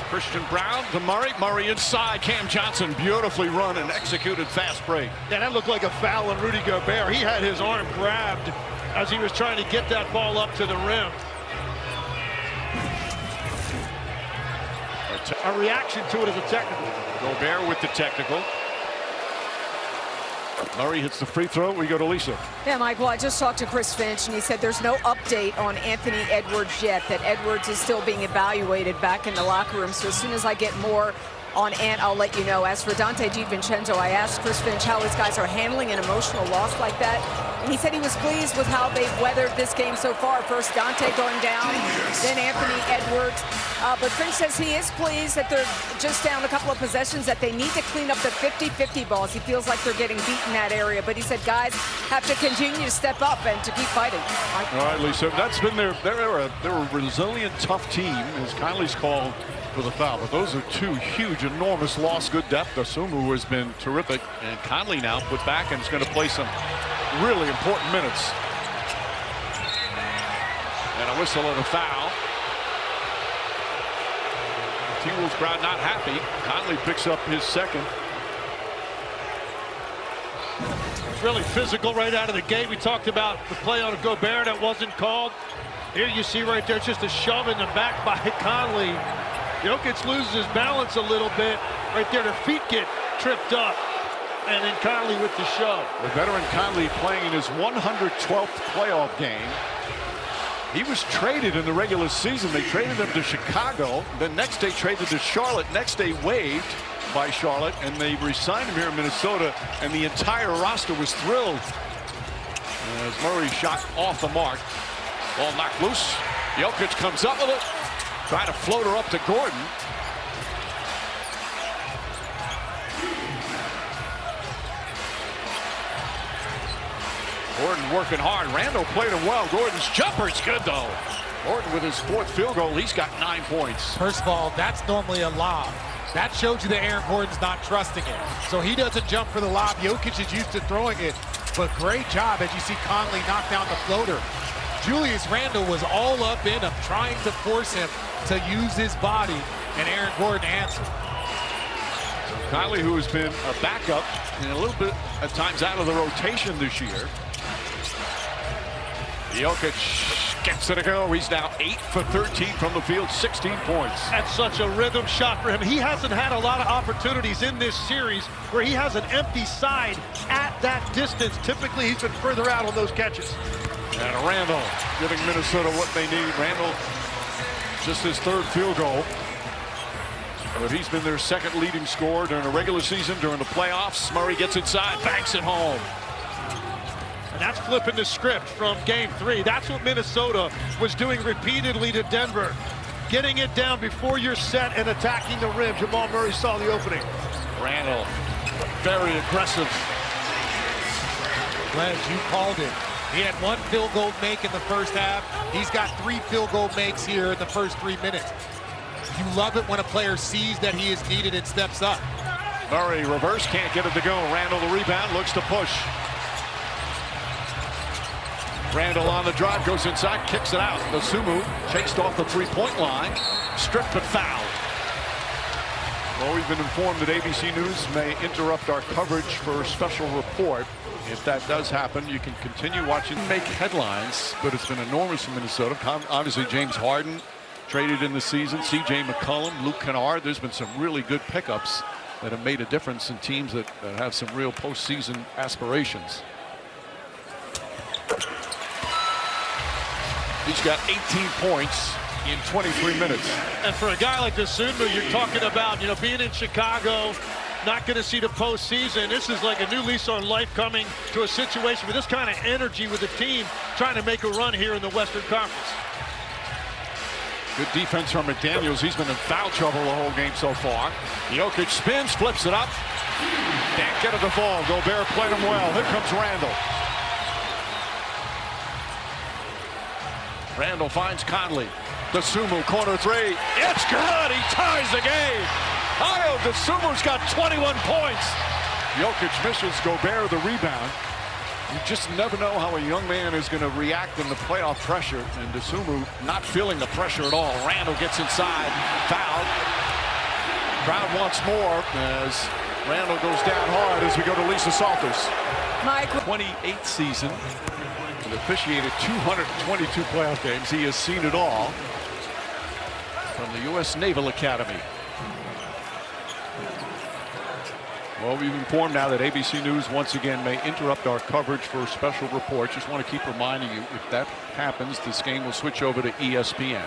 Christian Brown to Murray. Murray inside. Cam Johnson beautifully run and executed fast break. Yeah, that looked like a foul on Rudy Gobert. He had his arm grabbed as he was trying to get that ball up to the rim. A reaction to it is a technical. Gobert with the technical. Murray hits the free throw. We go to Lisa. Yeah, Michael, I just talked to Chris Finch, and he said there's no update on Anthony Edwards yet, that Edwards is still being evaluated back in the locker room. So as soon as I get more on Ant, I'll let you know. As for Donte DiVincenzo, I asked Chris Finch how his guys are handling an emotional loss like that. And he said he was pleased with how they've weathered this game so far. First Donte going down, then Anthony Edwards. But Finch says he is pleased that they're just down a couple of possessions, that they need to clean up the 50-50 balls. He feels like they're getting beat in that area. But he said guys have to continue to step up and to keep fighting. All right, Lisa, that's been they're a resilient, tough team, as Conley's called for the foul. But those are two huge, enormous loss. Good depth. Asumu has been terrific. And Conley now put back and is going to play some really important minutes. And a whistle and a foul. T-Wolves crowd not happy. Conley picks up his second. It's really physical right out of the gate. We talked about the play on Gobert that wasn't called. Here you see right there, just a shove in the back by Conley. Jokic loses his balance a little bit. Right there, the feet get tripped up. And then Conley with the shove. The veteran Conley playing in his 112th playoff game. He was traded in the regular season. They traded him to Chicago. Then next day traded to Charlotte. Next day waived by Charlotte. And they re-signed him here in Minnesota. And the entire roster was thrilled. As Murray shot off the mark. Ball knocked loose. Jokic comes up with it. Trying to float her up to Gordon. Gordon working hard. Randall played him well. Gordon's jumper's good, though. Gordon with his 4th field goal. He's got 9 points. First of all, that's normally a lob. That shows you that Aaron Gordon's not trusting it. So he doesn't jump for the lob. Jokic is used to throwing it. But great job as you see Conley knock down the floater. Julius Randle was all up in him, trying to force him to use his body, and Aaron Gordon answered. Conley, who has been a backup and a little bit at times out of the rotation this year. Jokic gets it to go. He's now 8 for 13 from the field, 16 points. That's such a rhythm shot for him. He hasn't had a lot of opportunities in this series where he has an empty side at that distance. Typically, he's been further out on those catches. And Randall giving Minnesota what they need. Randall, just his 3rd field goal. But he's been their 2nd leading scorer during the regular season, during the playoffs. Murray gets inside, banks it home. And that's flipping the script from game 3. That's what Minnesota was doing repeatedly to Denver. Getting it down before you're set and attacking the rim. Jamal Murray saw the opening. Randall, very aggressive. Les, you called it. He had 1 field goal make in the first half. He's got 3 field goal makes here in the first 3 minutes. You love it when a player sees that he is needed and steps up. Murray reverse, can't get it to go. Randall the rebound, looks to push. Randall on the drive, goes inside, kicks it out. Asumu chased off the 3-point line, stripped but fouled. Well, we've been informed that ABC News may interrupt our coverage for a special report. If that does happen, you can continue watching. Make headlines, but it's been enormous in Minnesota. Obviously, James Harden traded in the season. C.J. McCollum, Luke Kennard. There's been some really good pickups that have made a difference in teams that have some real postseason aspirations. He's got 18 points in 23 minutes. And for a guy like Asumu, you're talking about, being in Chicago, not going to see the postseason. This is like a new lease on life coming to a situation with this kind of energy with the team trying to make a run here in the Western Conference. Good defense from McDaniels. He's been in foul trouble the whole game so far. Jokic spins, flips it up. Can't get it to fall. Gobert played him well. Here comes Randall. Randall finds Conley. Dosunmu, corner three. It's good. He ties the game. Ayo Dosunmu's got 21 points. Jokic misses. Gobert the rebound. You just never know how a young man is going to react in the playoff pressure. And Dosunmu not feeling the pressure at all. Randall gets inside. Fouled. Crowd wants more as Randall goes down hard as we go to Lisa Salters. Mike. 28th season. And officiated 222 playoff games. He has seen it all. From the U.S. Naval Academy. Well, we've informed now that ABC News once again may interrupt our coverage for a special report. Just want to keep reminding you, if that happens, this game will switch over to ESPN.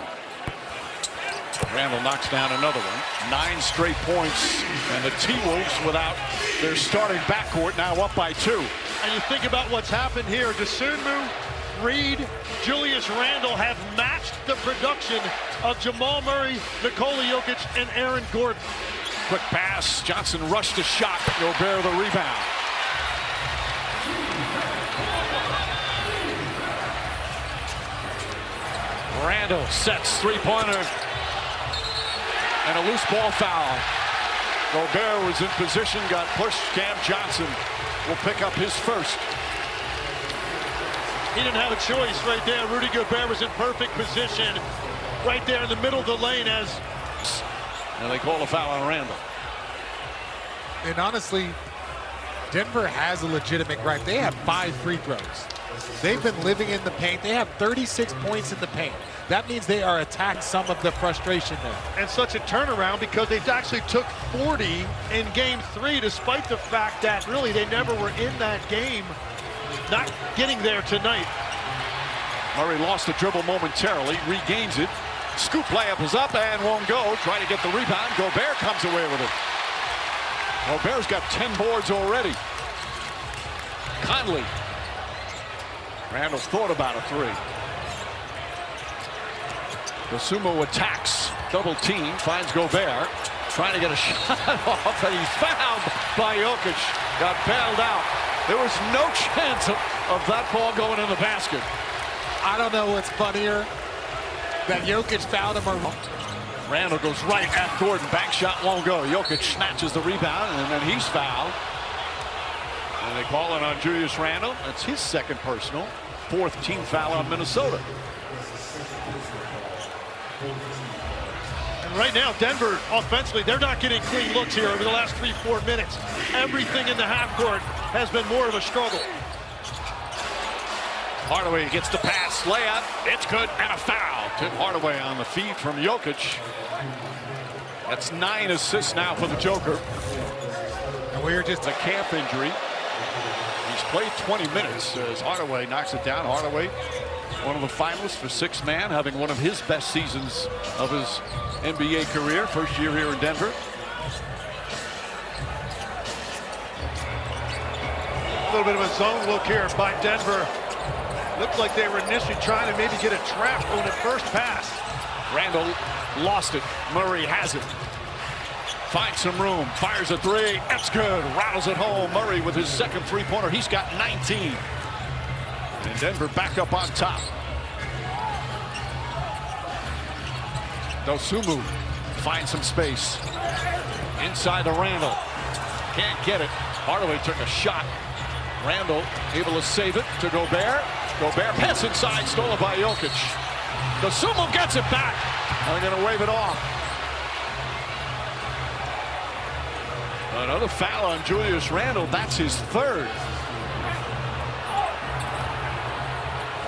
Randall knocks down another one. 9 straight points, and the T-Wolves without their starting backcourt, now up by 2. And you think about what's happened here. Dosunmu, Reed, Julius Randle have matched the production of Jamal Murray, Nikola Jokic, and Aaron Gordon. Quick pass. Johnson rushed a shot. Gobert the rebound. Randall sets three-pointer. And a loose ball foul. Gobert was in position, got pushed. Cam Johnson will pick up his first. He didn't have a choice right there. Rudy Gobert was in perfect position right there in the middle of the lane as... And they call a foul on Randall. And honestly, Denver has a legitimate gripe. They have 5 free throws. They've been living in the paint. They have 36 points in the paint. That means they are attacked some of the frustration there. And such a turnaround because they actually took 40 in game 3, despite the fact that really they never were in that game. Not getting there tonight. Murray lost the dribble momentarily, regains it. Scoop layup is up and won't go. Trying to get the rebound. Gobert comes away with it. Gobert's got 10 boards already. Conley. Randall thought about a 3. Dosunmu attacks. Double team. Finds Gobert. Trying to get a shot off, and he's fouled by Jokic. Got bailed out. There was no chance of that ball going in the basket. I don't know what's funnier, that Jokic fouled him or... Randall goes right at Gordon. Bank shot won't go. Jokic snatches the rebound, and then he's fouled. And they call it on Julius Randall. That's his second personal. 4th team foul on Minnesota. And right now, Denver, offensively, they're not getting clean looks here over the last 3-4 minutes. Everything in the half court has been more of a struggle. Hardaway gets the pass, layup, it's good, and a foul. Tim Hardaway on the feed from Jokic. That's 9 assists now for the Joker. And we're just a camp injury. He's played 20 minutes as Hardaway knocks it down. Hardaway, one of the finalists for 6th man, having one of his best seasons of his NBA career. First year here in Denver. A little bit of a zone look here by Denver. Looked like they were initially trying to maybe get a trap on the first pass. Randall lost it. Murray has it. Finds some room. Fires a 3. That's good. Rattles it home. Murray with his second three-pointer. He's got 19. And Denver back up on top. Dosunmu finds some space. Inside to Randall. Can't get it. Hardaway took a shot. Randall able to save it to Gobert. Gobert pass inside, stolen by Jokic. Dosunmu gets it back. They're going to wave it off. Another foul on Julius Randle. That's his 3rd.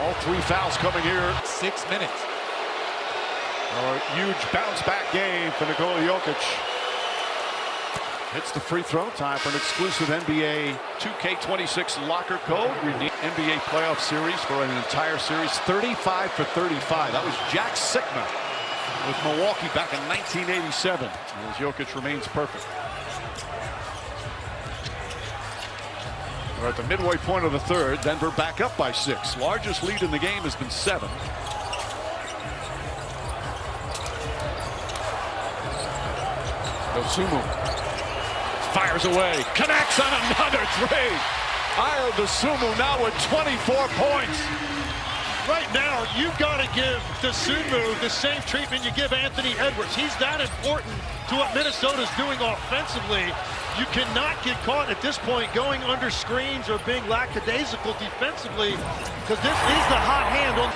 All 3 fouls coming here. 6 minutes. A huge bounce back game for Nikola Jokic. Hits the free throw. Time for an exclusive NBA 2K26 locker code. Redeem NBA playoff series for an entire series. 35 for 35. That was Jack Sikma with Milwaukee back in 1987. As Jokic remains perfect. We're at the midway point of the third. Denver back up by 6. Largest lead in the game has been 7. Dosunmu fires away, connects on another 3. Ayo Dosunmu now with 24 points. Right now, you've got to give Dosunmu the same treatment you give Anthony Edwards. He's that important to what Minnesota's doing offensively. You cannot get caught at this point going under screens or being lackadaisical defensively, because this is the hot hand on.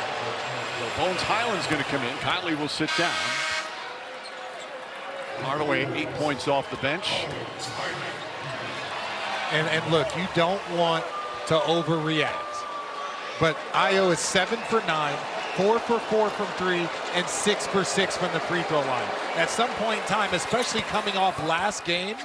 So Bones Highland's going to come in. Conley will sit down. Hardaway 8 points off the bench. And look, you don't want to overreact. But Ayo is 7 for 9, 4 for 4 from 3, and 6 for 6 from the free throw line. At some point in time, especially coming off last game,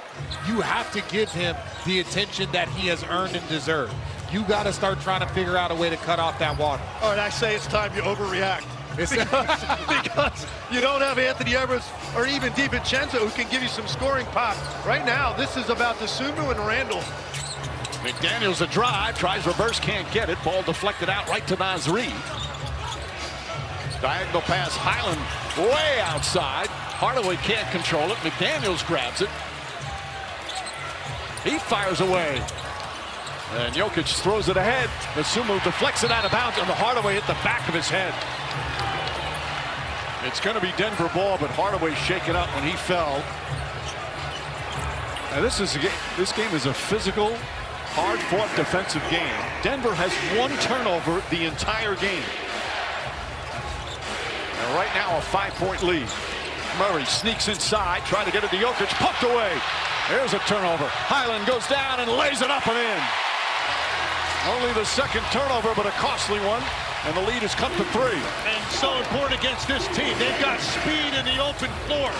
you have to give him the attention that he has earned and deserved. You got to start trying to figure out a way to cut off that water. All right, I say it's time you overreact. Because you don't have Anthony Edwards or even DiVincenzo who can give you some scoring pop. Right now, this is about Dosunmu and Randall. McDaniels a drive, tries reverse, can't get it. Ball deflected out right to Naz Reid. Diagonal pass, Highland way outside. Hardaway can't control it. McDaniels grabs it. He fires away. And Jokic throws it ahead. Dosunmu deflects it out of bounds, and Hardaway hit the back of his head. It's going to be Denver ball, but Hardaway shaken up when he fell. Now this game is a physical, hard-fought defensive game. Denver has 1 turnover the entire game. And right now a 5-point lead. Murray sneaks inside, trying to get it to Jokic, poked away. There's a turnover. Highland goes down and lays it up and in. Only the 2nd turnover, but a costly one. And the lead has come to 3. And so important against this team. They've got speed in the open floor.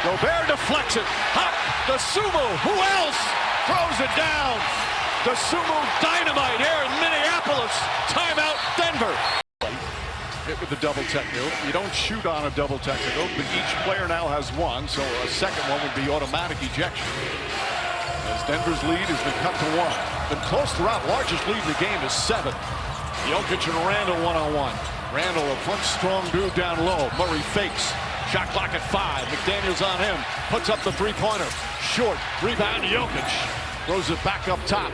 Gobert deflects it. Hop, Dosunmu, who else? Throws it down. Dosunmu dynamite here in Minneapolis. Timeout, Denver. Hit with the double technical. You don't shoot on a double technical, but each player now has 1, so a second one would be automatic ejection. As Denver's lead has been cut to 1. Been close throughout. Largest lead in the game is 7. Jokic and Randall one-on-one. Randall, a punch strong dude down low. Murray fakes. Shot clock at 5. McDaniels on him. Puts up the 3-pointer. Short. Rebound to Jokic. Throws it back up top.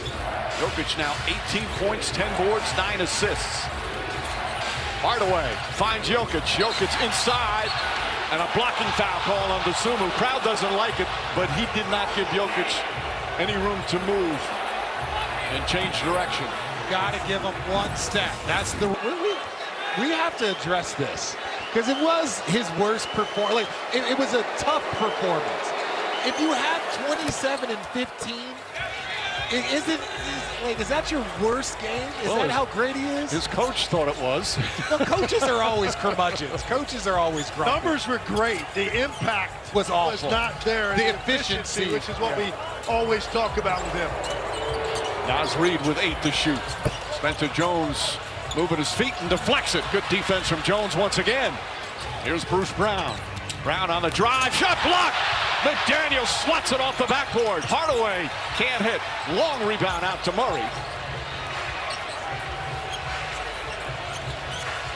Jokic now 18 points, 10 boards, 9 assists. Hardaway finds Jokic. Jokic inside. And a blocking foul call on Dosunmu. Crowd doesn't like it, but he did not give Jokic any room to move and change direction. Got to give him 1 step. That's the we have to address this, because it was his worst performance. Like it was a tough performance. If you have 27 and 15, is that your worst game? Is that how great he is? His coach thought it was. No, coaches are always curmudgeons. Coaches are always grumpy. Numbers were great. The impact was awful. Was not there. The efficiency, which is what we always talk about with him. Naz Reid with 8 to shoot. Spencer Jones moving his feet and deflects it. Good defense from Jones once again. Here's Bruce Brown. Brown on the drive. Shot blocked. McDaniels swats it off the backboard. Hardaway can't hit. Long rebound out to Murray.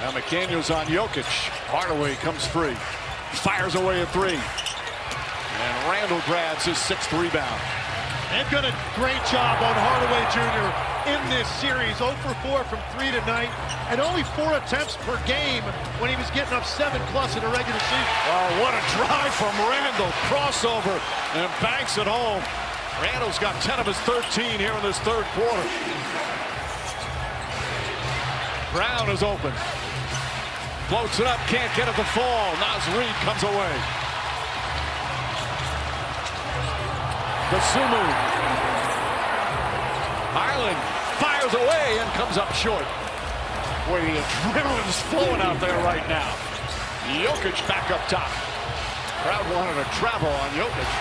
Now McDaniels on Jokic. Hardaway comes free. Fires away a 3. And Randall grabs his 6th rebound. They've done a great job on Hardaway Jr. in this series. 0 for 4 from 3 tonight, and only 4 attempts per game when he was getting up 7+ in the regular season. Oh, what a drive from Randall. Crossover and banks it home. Randall's got 10 of his 13 here in this 3rd quarter. Brown is open. Floats it up, can't get it to fall. Naz Reid comes away. Dosunmu. Highland fires away and comes up short. Boy, the adrenaline's flowing out there right now. Jokic back up top. Crowd wanted to travel on Jokic.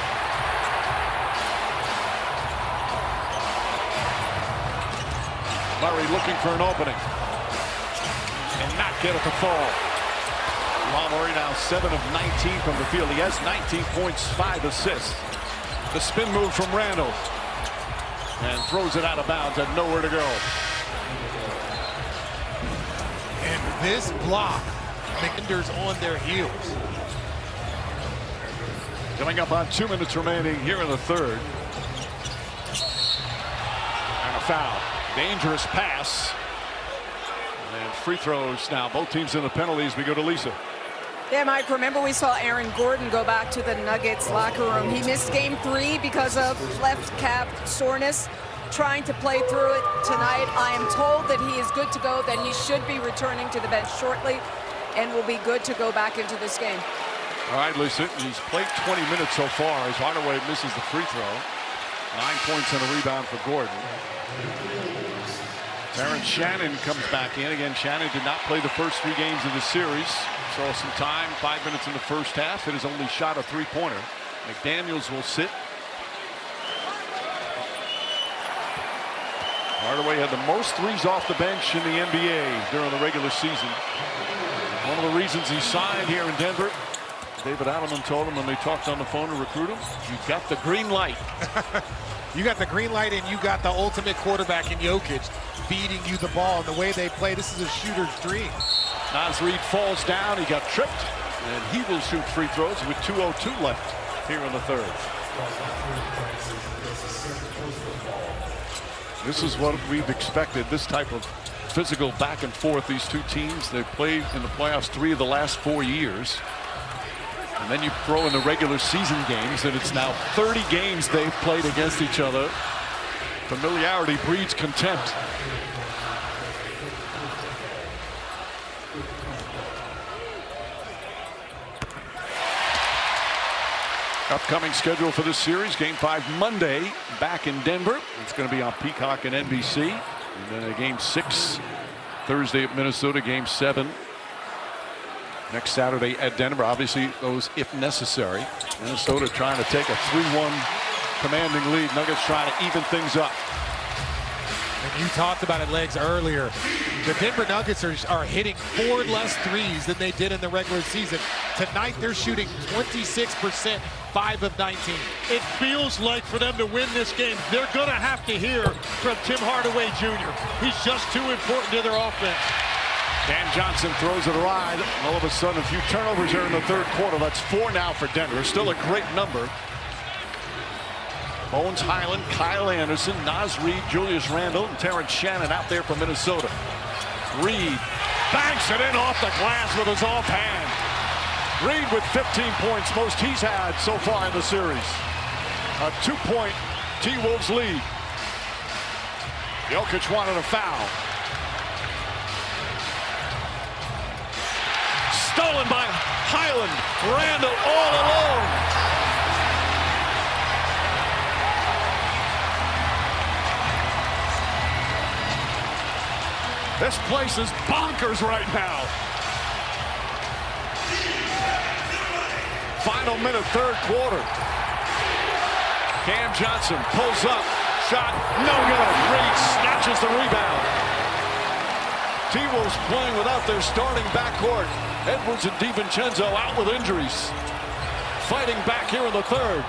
Murray looking for an opening. And not get it to fall. Murray now 7 of 19 from the field. He has 19 points, 5 assists. The spin move from Randall. and throws it out of bounds and nowhere to go. And this block, McInder's on their heels. Coming up on 2 minutes remaining here in the third. And a foul. Dangerous pass. And free throws now. Both teams in the penalties. We go to Lisa. Yeah, Mike, remember we saw Aaron Gordon go back to the Nuggets locker room. He missed game 3 because of left calf soreness, trying to play through it tonight. I am told that he is good to go, that he should be returning to the bench shortly and will be good to go back into this game. All right, Lisa, he's played 20 minutes so far as Hardaway misses the free throw. 9 points and a rebound for Gordon. Terrence Shannon comes back in. Again, Shannon did not play the first 3 games of the series. Saw some time, 5 minutes in the first half. It has only shot a 3-pointer. McDaniels will sit. Hardaway had the most threes off the bench in the NBA during the regular season. One of the reasons he signed here in Denver, David Adelman told him when they talked on the phone to recruit him, you've got the green light. You got the green light and you got the ultimate quarterback in Jokic feeding you the ball. And the way they play, this is a shooter's dream. Naz Reid falls down. He got tripped. And he will shoot free throws with 2:02 left here in the third. This is what we've expected, this type of physical back and forth. These two teams, they've played in the playoffs 3 of the last 4 years. And then you throw in the regular season games, and it's now 30 games they've played against each other. Familiarity breeds contempt. Upcoming schedule for this series, Game 5 Monday back in Denver. It's going to be on Peacock and NBC. And then a Game 6 Thursday at Minnesota, Game 7 next Saturday at Denver. Obviously those if necessary. Minnesota trying to take a 3-1 commanding lead. Nuggets trying to even things up. And you talked about it, Legs, earlier. The Denver Nuggets are hitting 4 less threes than they did in the regular season. Tonight they're shooting 26%, 5 of 19. It feels like for them to win this game, they're going to have to hear from Tim Hardaway Jr. He's just too important to their offense. Cam Johnson throws it wide. All of a sudden, a few turnovers here in the third quarter. That's 4 now for Denver. Still a great number. Bones Highland, Kyle Anderson, Naz Reid, Julius Randle, and Terrence Shannon out there for Minnesota. Reid banks it in off the glass with his offhand. Reid with 15 points, most he's had so far in the series. A 2-point T-Wolves lead. Jokic wanted a foul. Stolen by Highland. Randle all alone. This place is bonkers right now. Final minute, third quarter. Cam Johnson pulls up. Shot, no good. Reid snatches the rebound. T-Wolves playing without their starting backcourt. Edwards and DiVincenzo out with injuries. Fighting back here in the third.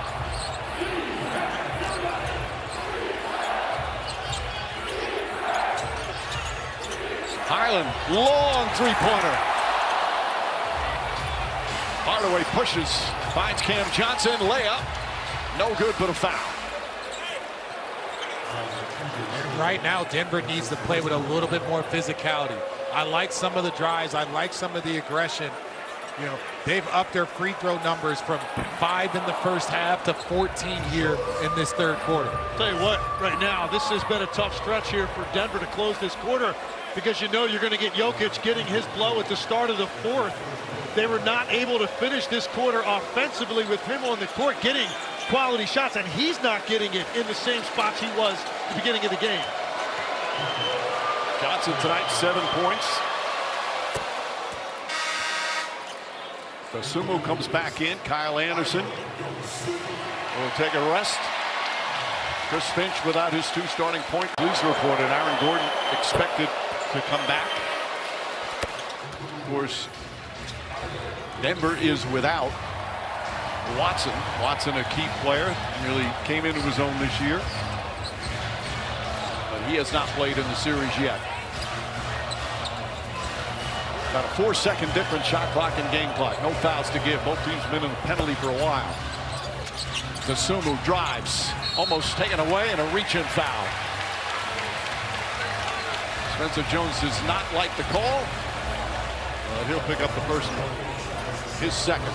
Highland, long three-pointer. Hardaway pushes, finds Cam Johnson, layup. No good, but a foul. And right now, Denver needs to play with a little bit more physicality. I like some of the drives. I like some of the aggression. You know, they've upped their free throw numbers from 5 in the first half to 14 here in this third quarter. Tell you what, right now, this has been a tough stretch here for Denver to close this quarter, because you know you're going to get Jokic getting his blow at the start of the fourth. They were not able to finish this quarter offensively with him on the court getting quality shots, and he's not getting it in the same spots he was at the beginning of the game. Johnson tonight, 7 points. Dosunmu comes back in. Kyle Anderson will take a rest. Chris Finch without his 2 starting point. Police reported Aaron Gordon expected to come back. Of course, Denver is without Watson. Watson, a key player, really came into his own this year. He has not played in the series yet. Got a 4-second difference, shot clock and game clock. No fouls to give. Both teams been in a penalty for a while. Dosunmu drives, almost taken away, and a reach-in foul. Spencer Jones does not like the call, but he'll pick up the personal. His second.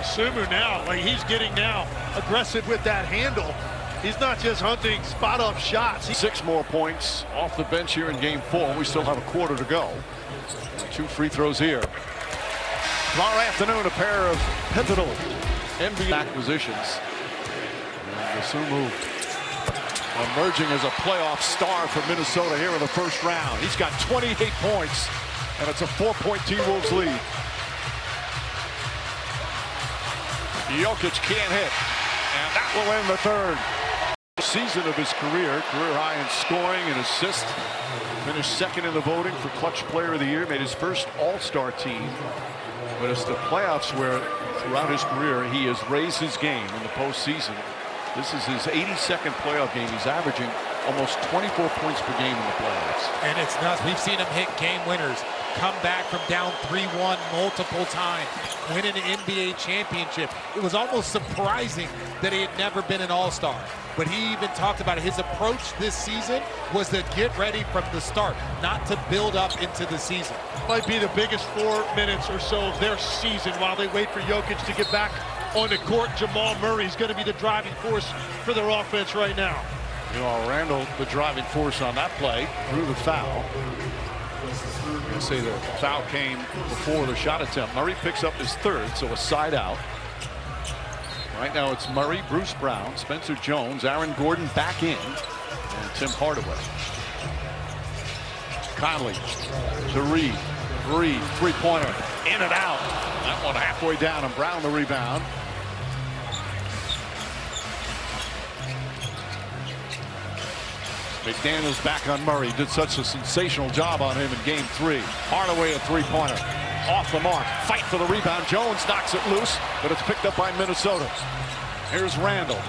Dosunmu now, like he's getting now aggressive with that handle. He's not just hunting spot-up shots. 6 more points off the bench here in game 4. We still have a quarter to go. 2 free throws here. Tomorrow afternoon, a pair of pivotal NBA acquisitions. Dosunmu emerging as a playoff star for Minnesota here in the first round. He's got 28 points, and it's a 4-point T-Wolves lead. Jokic can't hit, and that will end the third. Season of his career high in scoring and assists. Finished second in the voting for Clutch Player of the Year. Made his first All-Star team. But it's the playoffs where, throughout his career, he has raised his game in the postseason. This is his 82nd playoff game. He's averaging almost 24 points per game in the playoffs. And it's nuts. We've seen him hit game winners, come back from down 3-1 multiple times, win an NBA championship. It was almost surprising that he had never been an All-Star. But he even talked about it. His approach this season was to get ready from the start, not to build up into the season. Might be the biggest 4 minutes or so of their season while they wait for Jokic to get back on the court. Jamal Murray is going to be the driving force for their offense right now. You know, Randall, the driving force on that play, through the foul. They say the foul came before the shot attempt. Murray picks up his third, so a side out. Right now it's Murray, Bruce Brown, Spencer Jones, Aaron Gordon back in, and Tim Hardaway. Conley to Reed. Reed, three-pointer, in and out. That one halfway down, and Brown the rebound. McDaniels back on Murray. Did such a sensational job on him in game 3. Hardaway a three-pointer. Off the mark. Fight for the rebound. Jones knocks it loose, but it's picked up by Minnesota. Here's Randall.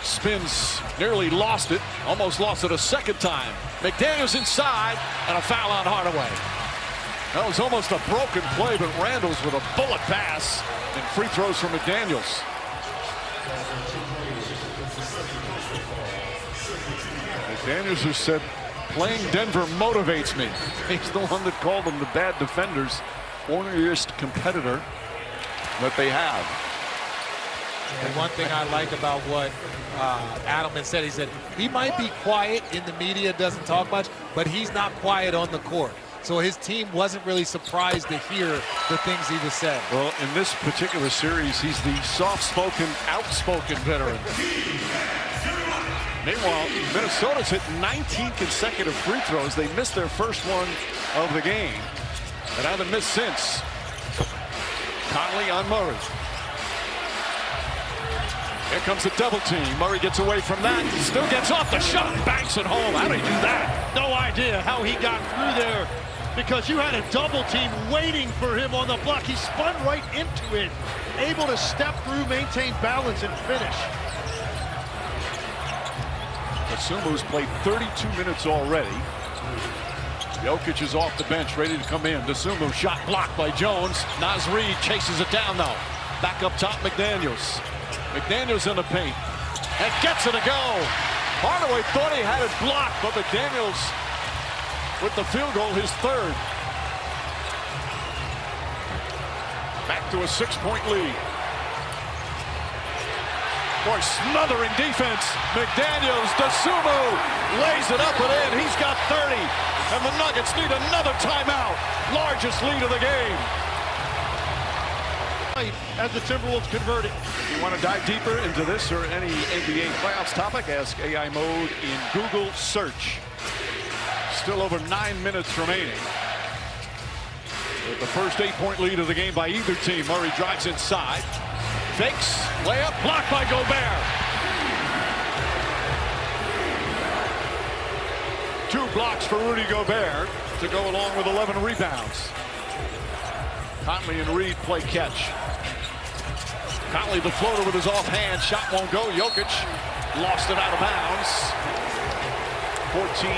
Spins, nearly lost it. Almost lost it a second time. McDaniels inside, and a foul on Hardaway. That was almost a broken play, but Randall's with a bullet pass, and free throws from McDaniels. McDaniels has said, playing Denver motivates me. He's the one that called them the bad defenders, orneriest competitor that they have. And one thing I like about what Adelman said, he said he might be quiet in the media, doesn't talk much, but he's not quiet on the court. So his team wasn't really surprised to hear the things he was saying. Well, in this particular series, he's the soft-spoken, outspoken veteran. Meanwhile, Minnesota's hit 19 consecutive free throws. They missed their first one of the game, and haven't missed since. Conley on Murray. Here comes the double team. Murray gets away from that. Still gets off the shot. Banks it home. How did he do that? No idea how he got through there, because you had a double team waiting for him on the block. He spun right into it, able to step through, maintain balance, and finish. Dosunmu's played 32 minutes already. Jokic is off the bench, ready to come in. Dosunmu shot blocked by Jones. Naz Reid chases it down, though. Back up top, McDaniels. McDaniels in the paint. And gets it to go. Hardaway thought he had it blocked, but McDaniels with the field goal, his third. Back to a 6-point lead. Boy, smothering defense. McDaniels, Dosunmu lays it up and in. He's got 30. And the Nuggets need another timeout. Largest lead of the game. As the Timberwolves convert it. If you want to dive deeper into this or any NBA playoffs topic, ask AI Mode in Google search. Still over 9 minutes remaining. With the first 8-point lead of the game by either team. Murray drives inside. Fakes, layup, blocked by Gobert. 2 blocks for Rudy Gobert to go along with 11 rebounds. Conley and Reed play catch. Conley the floater with his offhand. Shot won't go. Jokic lost it out of bounds. 14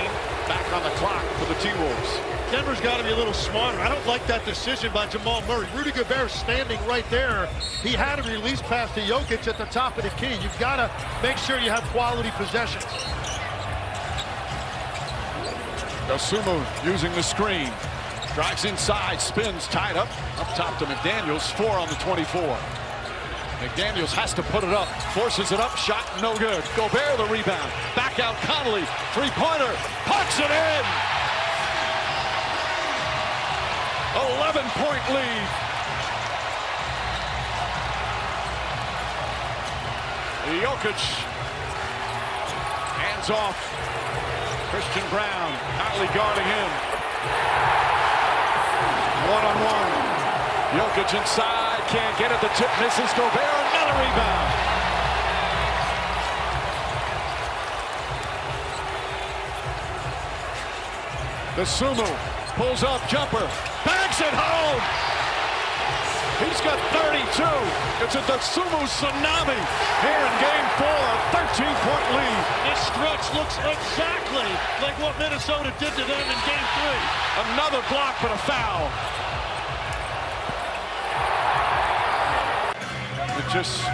back on the clock for the T-Wolves. Denver's got to be a little smarter. I don't like that decision by Jamal Murray. Rudy Gobert standing right there. He had a release pass to Jokic at the top of the key. You've got to make sure you have quality possessions. Dosunmu using the screen. Drives inside, spins, tied up top to McDaniels. 4 on the 24. McDaniels has to put it up, forces it up, shot no good. Gobert the rebound. Back out Conley, three-pointer, puts it in! 11-point lead. Jokic, hands off. Christian Brown, Conley guarding him. One-on-one. Jokic inside, can't get it. The tip misses. Gobert, another rebound. Dosunmu pulls up, jumper, banks it home. He's got 32. It's a Dosunmu tsunami here in Game 4, a 13-point lead. This stretch looks exactly like what Minnesota did to them in Game 3. Another block, but a foul.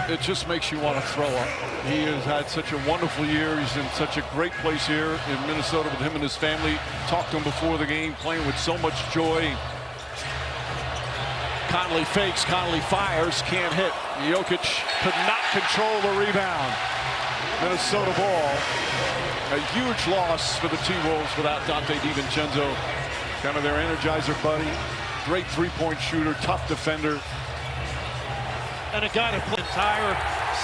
It just makes you want to throw up. He has had such a wonderful year. He's in such a great place here in Minnesota with him and his family. Talked to him before the game, playing with so much joy. Conley fakes, Conley fires, can't hit. Jokic could not control the rebound. Minnesota ball. A huge loss for the T-Wolves without Donte DiVincenzo. Kind of their energizer buddy. Great three-point shooter, tough defender. And a guy that played the entire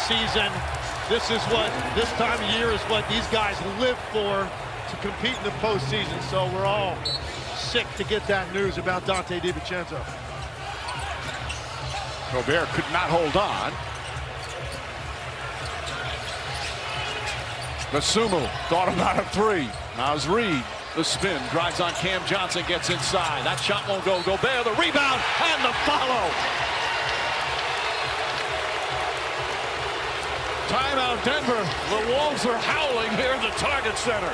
season. This time of year is what these guys live for, to compete in the postseason. So we're all sick to get that news about Donte DiVincenzo. Gobert could not hold on. Dosunmu thought about a three. Naz Reid, the spin, drives on Cam Johnson, gets inside. That shot won't go. Gobert, the rebound, and the follow. Timeout Denver. The Wolves are howling here in the Target Center.